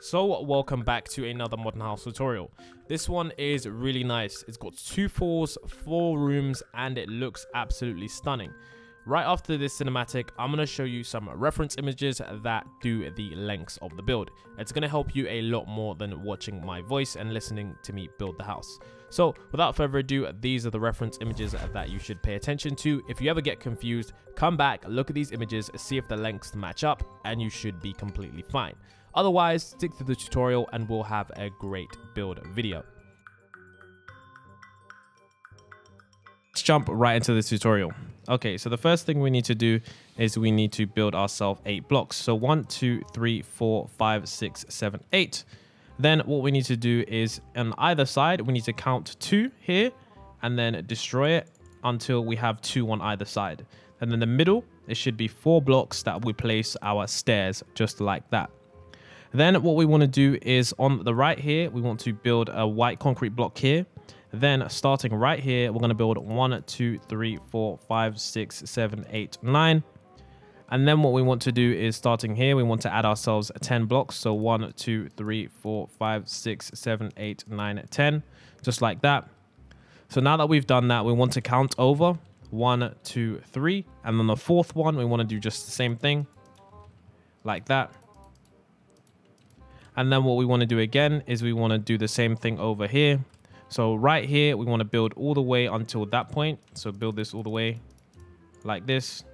So welcome back to another modern house tutorial. This one is really nice. It's got 2 floors, 4 rooms, and it looks absolutely stunning. Right after this cinematic, I'm going to show you some reference images that do the lengths of the build. It's going to help you a lot more than watching my voice and listening to me build the house. So without further ado, these are the reference images that you should pay attention to. If you ever get confused, come back, look at these images, see if the lengths match up, and you should be completely fine. Otherwise, stick to the tutorial and we'll have a great build video. Let's jump right into the tutorial. Okay, so the first thing we need to do is we need to build ourselves 8 blocks. So 1, 2, 3, 4, 5, 6, 7, 8. Then what we need to do is on either side, we need to count 2 here and then destroy it until we have 2 on either side. And in the middle, it should be 4 blocks that we place our stairs just like that. Then what we want to do is on the right here, we want to build a white concrete block here. Then starting right here, we're going to build 1, 2, 3, 4, 5, 6, 7, 8, 9. And then what we want to do is starting here, we want to add ourselves 10 blocks. So 1, 2, 3, 4, 5, 6, 7, 8, 9, 10, just like that. So now that we've done that, we want to count over 1, 2, 3. And then the fourth one, we want to do just the same thing like that. And then what we want to do again is we want to do the same thing over here. So right here, we want to build all the way until that point. So build this all the way like this.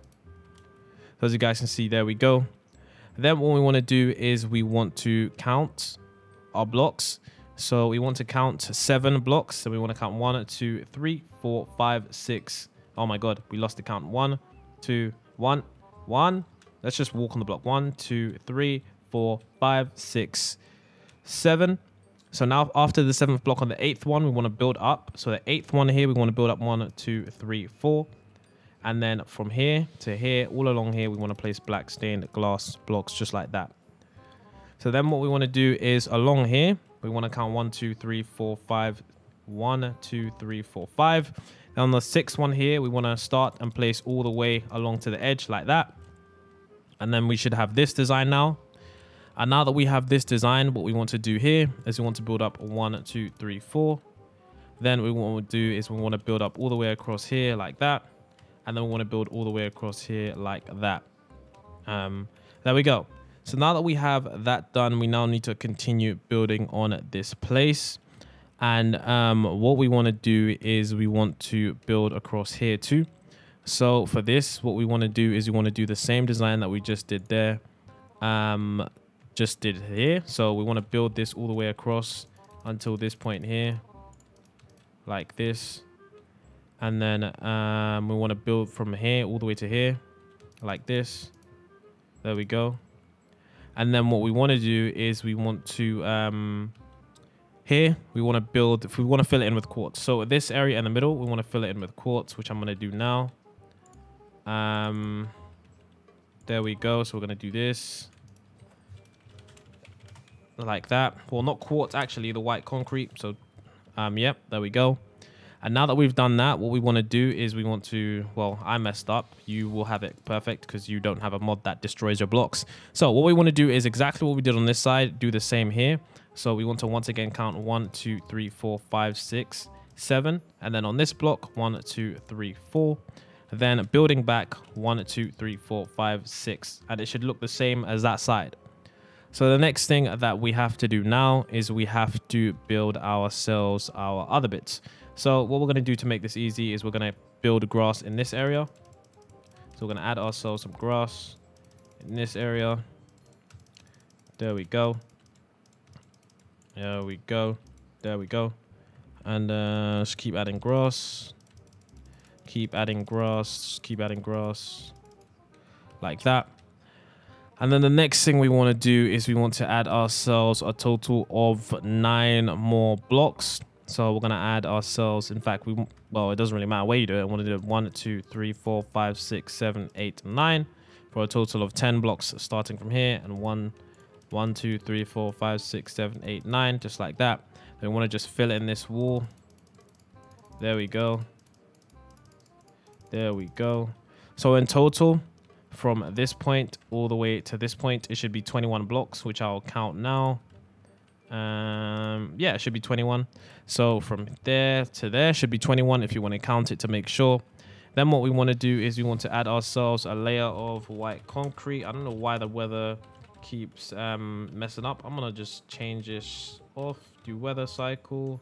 So as you guys can see, there we go. Then what we want to do is we want to count our blocks. So we want to count 7 blocks. So we want to count 1, 2, 3, 4, 5, 6. Oh my God, we lost the count. 1, 2, 1, 1. Let's just walk on the block. 1, 2, 3, 4, 5, 6, 7. So now after the 7th block on the 8th one, we want to build up. So the 8th one here, we want to build up 1, 2, 3, 4. And then from here to here, all along here, we want to place black stained glass blocks just like that. So then what we want to do is along here, we want to count 1, 2, 3, 4, 5. 1, 2, 3, 4, 5. And on the 6th one here, we want to start and place all the way along to the edge like that. And then we should have this design now. And now that we have this design, what we want to do here is we want to build up 1, 2, 3, 4. Then what we want to do is we want to build up all the way across here like that. And then we want to build all the way across here like that. There we go. So now that we have that done, we now need to continue building on this place. And what we want to do is we want to build across here too. So for this, what we want to do is we want to do the same design that we just did there. Just did here. So we want to build this all the way across until this point here like this. And then we want to build from here all the way to here like this. There we go. And then what we want to do is we want to here we want to build, if we want to fill it in with quartz. So this area in the middle, we want to fill it in with quartz, which I'm going to do now. There we go. So we're going to do this like that. Well, not quartz, actually, the white concrete. So yep, there we go. And now that we've done that, what we want to do is we want to, well, I messed up. You will have it perfect because you don't have a mod that destroys your blocks. So what we want to do is exactly what we did on this side, do the same here. So we want to once again count 1, 2, 3, 4, 5, 6, 7. And then on this block, 1, 2, 3, 4. Then building back 1, 2, 3, 4, 5, 6. And it should look the same as that side. So the next thing that we have to do now is we have to build ourselves our other bits. So what we're going to do to make this easy is we're going to build grass in this area. So we're going to add ourselves some grass in this area. There we go. There we go. There we go. And just keep adding grass. Keep adding grass. Keep adding grass. Like that. And then the next thing we want to do is we want to add ourselves a total of 9 more blocks. So we're going to add ourselves, in fact, well, it doesn't really matter where you do it. I want to do 1, 2, 3, 4, 5, 6, 7, 8, 9 for a total of 10 blocks starting from here. And 1, 2, 3, 4, 5, 6, 7, 8, 9, just like that. Then we want to just fill in this wall. There we go. There we go. So in total, from this point all the way to this point, it should be 21 blocks, which I'll count now. Yeah, it should be 21. So from there to there should be 21 if you want to count it to make sure. Then what we want to do is we want to add ourselves a layer of white concrete. I don't know why the weather keeps messing up. I'm gonna just change this off. Do weather cycle,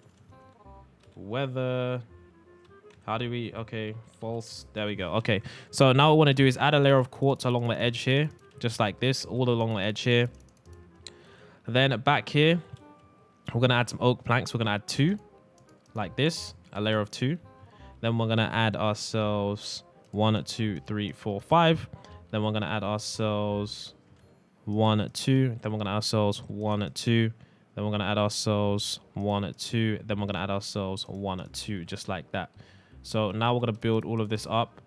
weather. How do we? Okay, false. There we go. Okay, so now what we want to do is add a layer of quartz along the edge here, just like this, all along the edge here. Then back here, we're gonna add some oak planks. We're gonna add 2, like this, a layer of 2. Then we're gonna add ourselves 1, 2, 3, 4, 5. Then we're gonna add ourselves 1, 2. Then we're gonna add ourselves 1, 2. Then we're gonna add ourselves 1, 2. Then we're gonna add ourselves 1, 2, just like that. So now we're gonna build all of this up.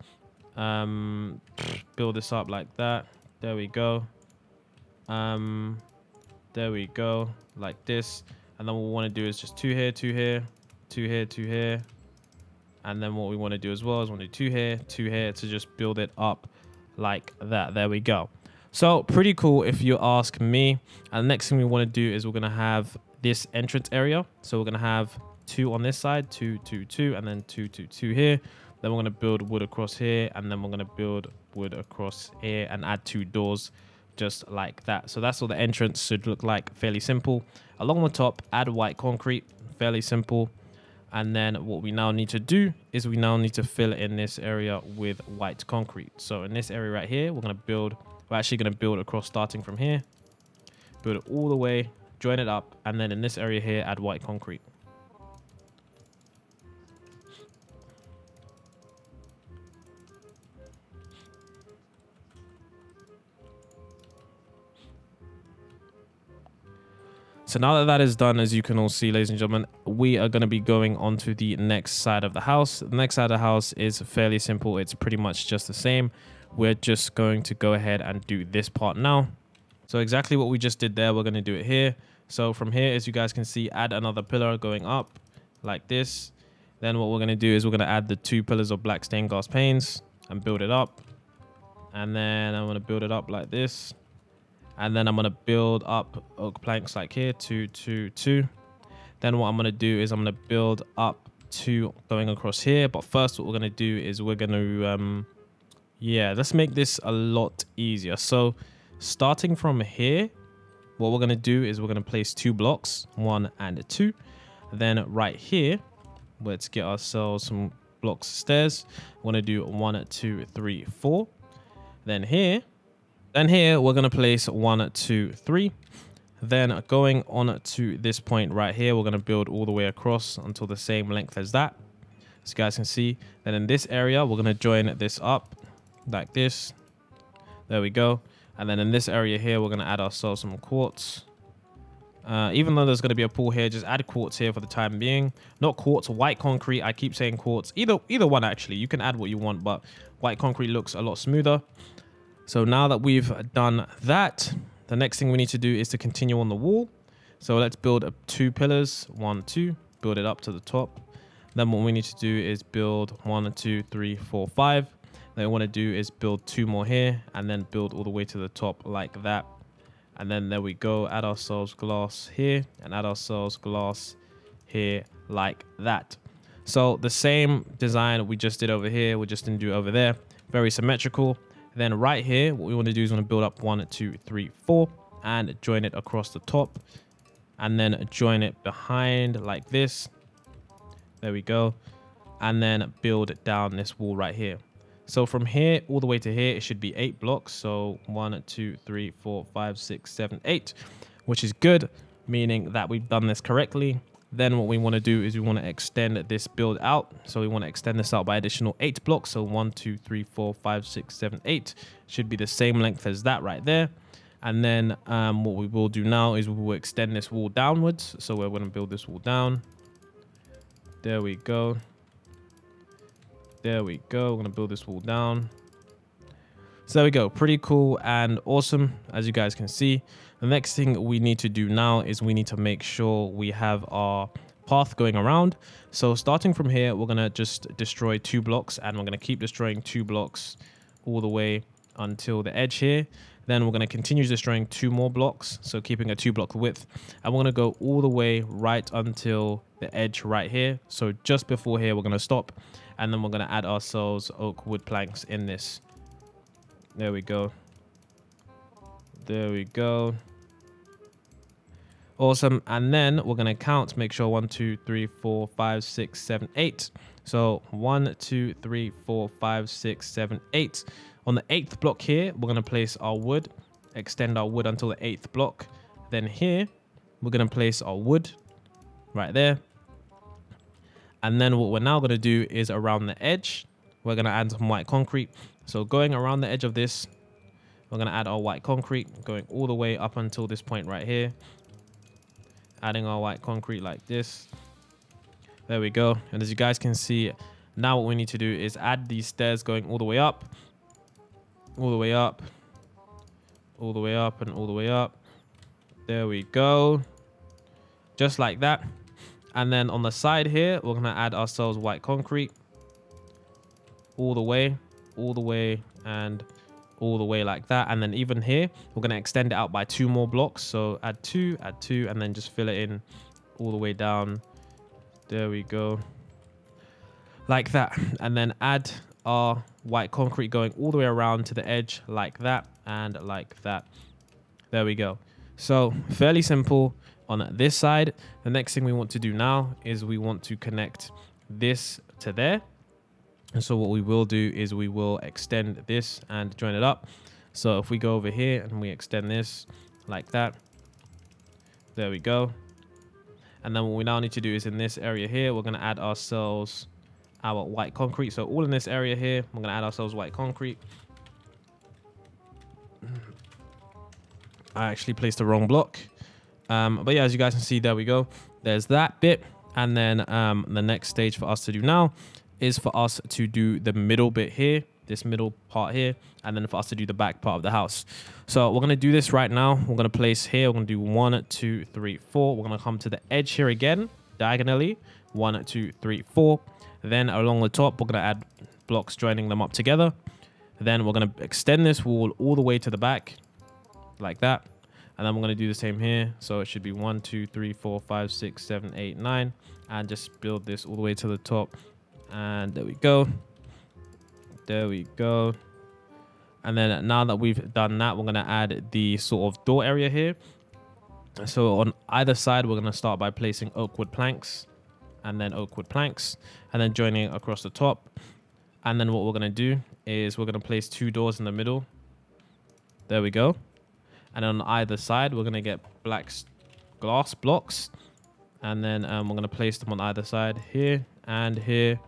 Build this up like that. There we go. There we go, like this. And then what we want to do is just 2 here, 2 here, 2 here, 2 here. And then what we want to do as well is want to do 2 here, 2 here to just build it up like that. There we go. So pretty cool if you ask me. And the next thing we want to do is we're going to have this entrance area. So we're going to have 2 on this side, 2, 2, 2, and then 2, 2, 2 here. Then we're going to build wood across here, and then we're going to build wood across here and add 2 doors just like that. So that's what the entrance should look like. Fairly simple. Along the top, add white concrete. Fairly simple. And then what we now need to do is we now need to fill in this area with white concrete. So in this area right here, we're actually going to build across starting from here. Build it all the way, join it up, and then in this area here, add white concrete. So now that that is done, as you can all see, ladies and gentlemen, we are going to be going on to the next side of the house. The next side of the house is fairly simple. It's pretty much just the same. We're just going to go ahead and do this part now. So exactly what we just did there, we're going to do it here. So from here, as you guys can see, add another pillar going up like this. Then what we're going to do is we're going to add the 2 pillars of black stained glass panes and build it up. And then I'm going to build it up like this. And then I'm going to build up oak planks like here, 2, 2, 2. Then what I'm going to do is I'm going to build up 2 going across here. But first, what we're going to do is we're going to, let's make this a lot easier. So starting from here, what we're going to do is we're going to place 2 blocks, 1 and 2. Then right here, let's get ourselves some blocks of stairs. We're going to do 1, 2, 3, 4. Then here we're going to place 1, 2, 3. Then going on to this point right here, we're going to build all the way across until the same length as that. As you guys can see. Then in this area, we're going to join this up like this. There we go. And then in this area here, we're going to add ourselves some quartz. Even though there's going to be a pool here, just add quartz here for the time being. Not quartz, white concrete. I keep saying quartz. Either one, actually. You can add what you want, but white concrete looks a lot smoother. So now that we've done that, the next thing we need to do is to continue on the wall. So let's build 2 pillars, 1, 2, build it up to the top. Then what we need to do is build 1, 2, 3, 4, 5. Then what we want to do is build 2 more here and then build all the way to the top like that. And then there we go, add ourselves glass here and add ourselves glass here like that. So the same design we just did over here, we just didn't do over there. Very symmetrical. Then right here, what we want to do is want to build up 1, 2, 3, 4 and join it across the top and then join it behind like this. There we go. And then build down this wall right here. So from here all the way to here, it should be 8 blocks. So 1, 2, 3, 4, 5, 6, 7, 8, which is good, meaning that we've done this correctly. Then what we want to do is we want to extend this build out. So we want to extend this out by additional 8 blocks. So 1, 2, 3, 4, 5, 6, 7, 8 should be the same length as that right there. And then what we will do now is we will extend this wall downwards. So we're going to build this wall down. There we go. There we go. We're going to build this wall down. So there we go. Pretty cool and awesome, as you guys can see. The next thing we need to do now is we need to make sure we have our path going around. So starting from here, we're going to just destroy 2 blocks and we're going to keep destroying 2 blocks all the way until the edge here. Then we're going to continue destroying 2 more blocks, so keeping a 2-block width. And we're going to go all the way right until the edge right here. So just before here, we're going to stop. And then we're going to add ourselves oak wood planks in this. There we go. There we go. Awesome. And then we're going to count, make sure 1, 2, 3, 4, 5, 6, 7, 8. So 1, 2, 3, 4, 5, 6, 7, 8. On the 8th block here, we're going to place our wood, extend our wood until the 8th block. Then here, we're going to place our wood right there. And then what we're now going to do is around the edge, we're going to add some white concrete. So going around the edge of this, we're going to add our white concrete, going all the way up until this point right here. Adding our white concrete like this. There we go. And as you guys can see, now what we need to do is add these stairs going all the way up. All the way up, all the way up, and all the way up. There we go. Just like that. And then on the side here, we're going to add ourselves white concrete. All the way, and all the way like that. And then even here, we're going to extend it out by 2 more blocks. So add 2, and then just fill it in all the way down. There we go. Like that. And then add our white concrete going all the way around to the edge like that and like that. There we go. So fairly simple on this side. The next thing we want to do now is we want to connect this to there. And so what we will do is we will extend this and join it up. So if we go over here and we extend this like that, there we go. And then what we now need to do is in this area here, we're going to add ourselves our white concrete. So all in this area here, we're going to add ourselves white concrete. I actually placed the wrong block. But yeah, as you guys can see, there we go. There's that bit. And then the next stage for us to do now is for us to do the middle bit here, this middle part here, and then for us to do the back part of the house. So we're going to do this right now. We're going to place here. We're going to do 1, 2, 3, 4. We're going to come to the edge here again, diagonally. 1, 2, 3, 4. Then along the top, we're going to add blocks joining them up together. Then we're going to extend this wall all the way to the back like that. And then we're going to do the same here. So it should be 1, 2, 3, 4, 5, 6, 7, 8, 9. And just build this all the way to the top. And there we go. There we go. And then now that we've done that, we're going to add the sort of door area here. So on either side, we're going to start by placing oak wood planks. And then oak wood planks. And then joining across the top. And then what we're going to do is we're going to place 2 doors in the middle. There we go. And on either side, we're going to get black glass blocks. And then we're going to place them on either side here and here.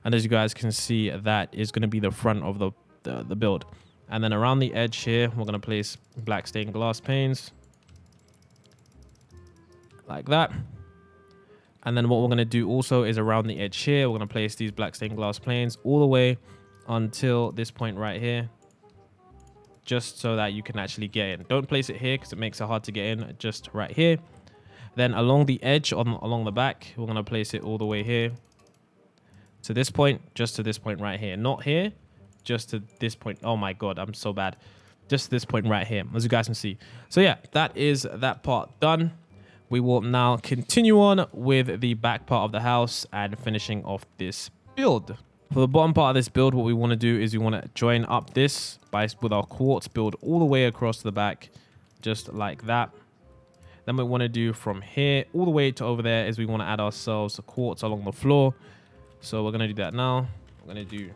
And as you guys can see, that is going to be the front of the build. And then around the edge here, we're going to place black stained glass panes. Like that. And then what we're going to do also is around the edge here, we're going to place these black stained glass panes all the way until this point right here. Just so that you can actually get in. Don't place it here because it makes it hard to get in. Just right here. Then along the edge, along the back, we're going to place it all the way here. To this point, just to this point right here. Not here, just to this point. Oh my God, I'm so bad. Just to this point right here, as you guys can see. So yeah, that is that part done. We will now continue on with the back part of the house and finishing off this build. For the bottom part of this build, what we want to do is we want to join up this with our quartz build all the way across the back, just like that. Then what we want to do from here all the way to over there is we want to add ourselves a quartz along the floor. So we're going to do that now. We're going to do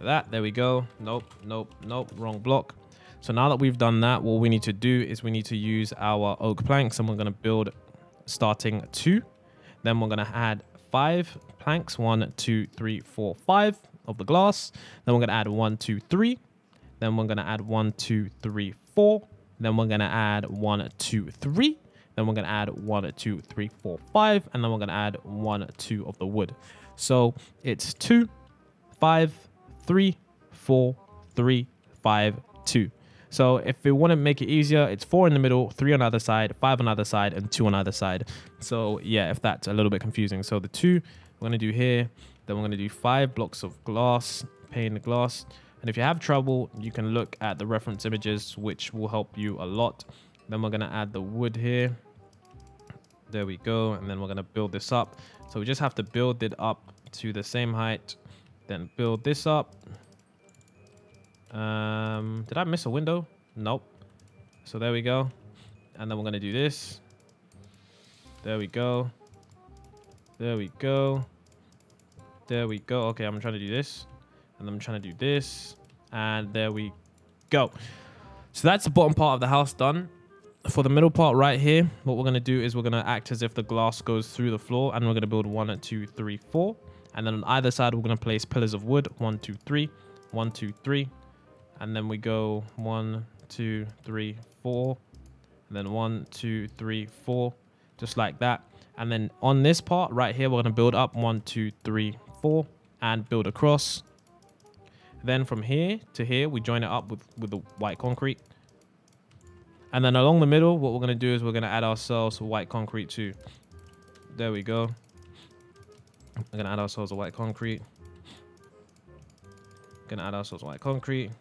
that. There we go. Nope, nope, nope. Wrong block. So now that we've done that, what we need to do is we need to use our oak planks and we're going to build starting 2. Then we're going to add 5 planks. 1, 2, 3, 4, 5 of the glass. Then we're going to add 1, 2, 3. Then we're going to add 1, 2, 3, 4. Then we're going to add 1, 2, 3. Then we're going to add 1, 2, 3, 4, 5. And then we're going to add 1, 2 of the wood. So it's 2, 5, 3, 4, 3, 5, 2. So if we want to make it easier, it's 4 in the middle, 3 on the other side, 5 on the other side, and 2 on the other side. So yeah, if that's a little bit confusing. So the 2 we're going to do here. Then we're going to do 5 blocks of glass, pane glass. And if you have trouble, you can look at the reference images, which will help you a lot. Then we're going to add the wood here. There we go. And then we're going to build this up. So we just have to build it up to the same height. Then build this up. Did I miss a window? Nope. So there we go. And then we're going to do this. There we go. There we go. There we go. Okay, I'm trying to do this. And I'm trying to do this. And there we go. So that's the bottom part of the house done. For the middle part right here, what we're going to do is we're going to act as if the glass goes through the floor. And we're going to build 1, 2, 3, 4. And then on either side, we're going to place pillars of wood. 1, 2, 3. 1, 2, 3. And then we go 1, 2, 3, 4. And then 1, 2, 3, 4. Just like that. And then on this part right here, we're going to build up 1, 2, 3, 4. And build across. Then from here to here, we join it up with the white concrete. And then along the middle, what we're going to do is we're going to add ourselves white concrete too. There we go. We're going to add ourselves a white concrete. Going to add ourselves white concrete.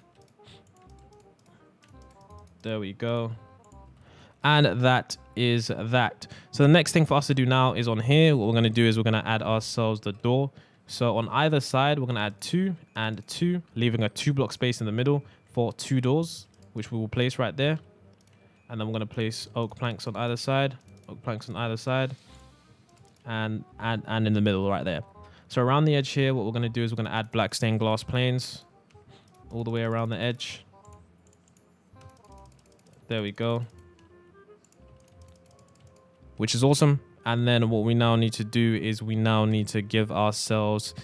There we go. And that is that. So the next thing for us to do now is on here. What we're going to do is we're going to add ourselves the door. So on either side, we're going to add 2 and 2, leaving a 2-block space in the middle for 2 doors, which we will place right there. And then we're going to place oak planks on either side, oak planks on either side, and in the middle right there. So around the edge here, what we're going to do is we're going to add black stained glass planes all the way around the edge. There we go. Which is awesome. And then what we now need to do is we now need to give ourselves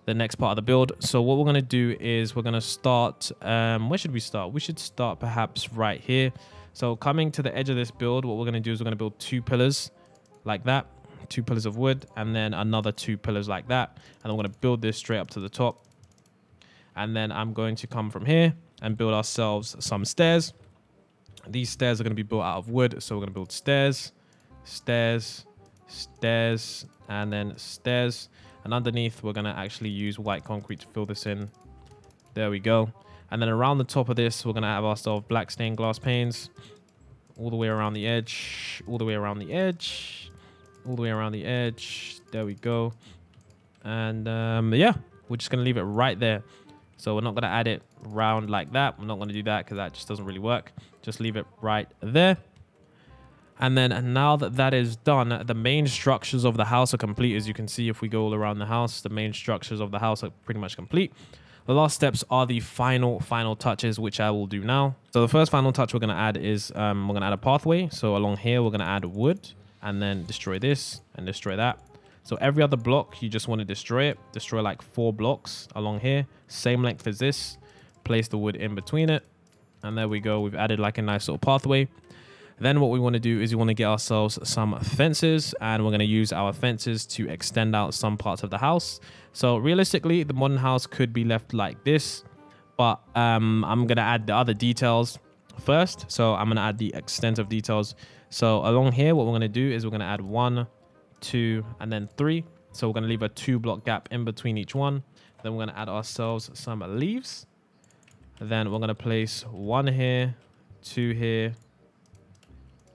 the next part of the build. So what we're going to do is we're going to start, where should we start? We should start perhaps right here. So coming to the edge of this build, what we're going to do is we're going to build 2 pillars like that, 2 pillars of wood, and then another 2 pillars like that. And I'm going to build this straight up to the top. And then I'm going to come from here and build ourselves some stairs. These stairs are going to be built out of wood. So we're going to build stairs, stairs, stairs, and then stairs. And underneath, we're going to actually use white concrete to fill this in. There we go. And then around the top of this, we're going to have ourselves black stained glass panes all the way around the edge, all the way around the edge, all the way around the edge. There we go. And yeah, we're just going to leave it right there. So we're not going to add it round like that. We're not going to do that because that just doesn't really work. Just leave it right there. And then now that that is done, the main structures of the house are complete. As you can see, if we go all around the house, the main structures of the house are pretty much complete. The last steps are the final touches, which I will do now. So the first final touch we're going to add is we're going to add a pathway. So along here, we're going to add wood and then destroy this and destroy that. So every other block, you just want to destroy it. Destroy like 4 blocks along here. Same length as this. Place the wood in between it. And there we go. We've added like a nice little pathway. Then what we want to do is we want to get ourselves some fences, and we're going to use our fences to extend out some parts of the house. So realistically, the modern house could be left like this, but I'm going to add the other details first. So I'm going to add the extensive details. So along here, what we're going to do is we're going to add 1, 2, and then 3. So we're going to leave a 2-block gap in between each one. Then we're going to add ourselves some leaves. Then we're going to place 1 here, 2 here,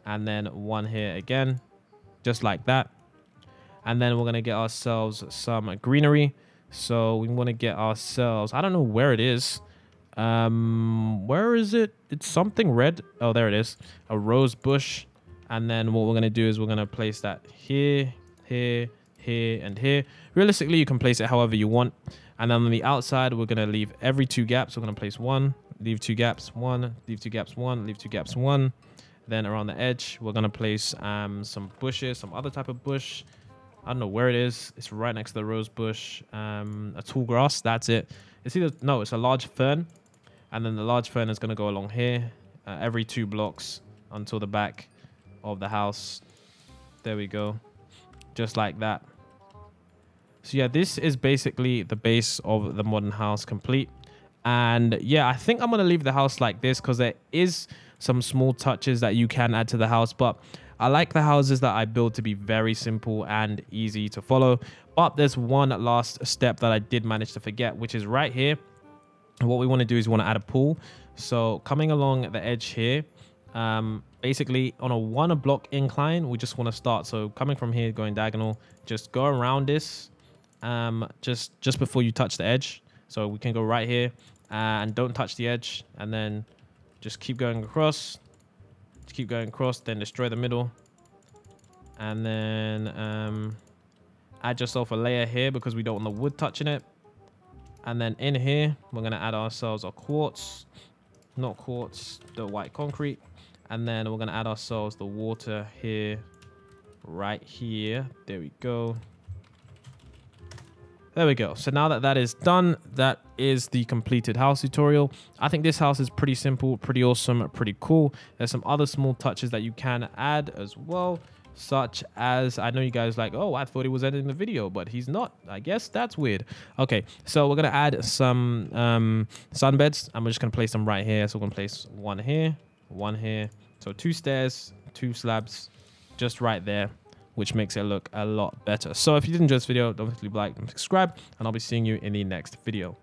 and then 1 here again, just like that. And then we're going to get ourselves some greenery. So we want to get ourselves, I don't know where it is. Where is it? It's something red. Oh, there it is. A rose bush. And then what we're going to do is we're going to place that here, here, here, and here. Realistically, you can place it however you want. And then on the outside, we're going to leave every 2 gaps. We're going to place 1, leave 2 gaps, 1, leave 2 gaps, 1, leave 2 gaps, 1. Then around the edge, we're going to place some bushes, some other type of bush. I don't know where it is. It's right next to the rose bush. A tall grass, that's it. It's either, no, it's a large fern. And then the large fern is going to go along here every 2 blocks until the back of the house. There we go. Just like that. So yeah, this is basically the base of the modern house complete. And yeah, I think I'm going to leave the house like this because there is some small touches that you can add to the house, but I like the houses that I build to be very simple and easy to follow. But there's one last step that I did manage to forget, which is right here. And what we want to do is we want to add a pool. So coming along the edge here, basically on a 1 block incline, we just want to start. So coming from here, going diagonal, just go around this, just before you touch the edge. So we can go right here and don't touch the edge, and then just keep going across, then destroy the middle, and then add yourself a layer here because we don't want the wood touching it. And then in here, we're going to add ourselves a quartz, not quartz, the white concrete. And then we're going to add ourselves the water here, right here. There we go. There we go. So now that that is done, that is the completed house tutorial. I think this house is pretty simple, pretty awesome, pretty cool. There's some other small touches that you can add as well, such as, I know you guys like, oh, I thought he was ending the video, but he's not. I guess that's weird. Okay, so we're going to add some sunbeds, and we're just going to place them right here. So we're going to place one here, one here. So 2 stairs, 2 slabs, just right there, which makes it look a lot better. So if you did enjoy this video, don't forget to leave a like and subscribe, and I'll be seeing you in the next video.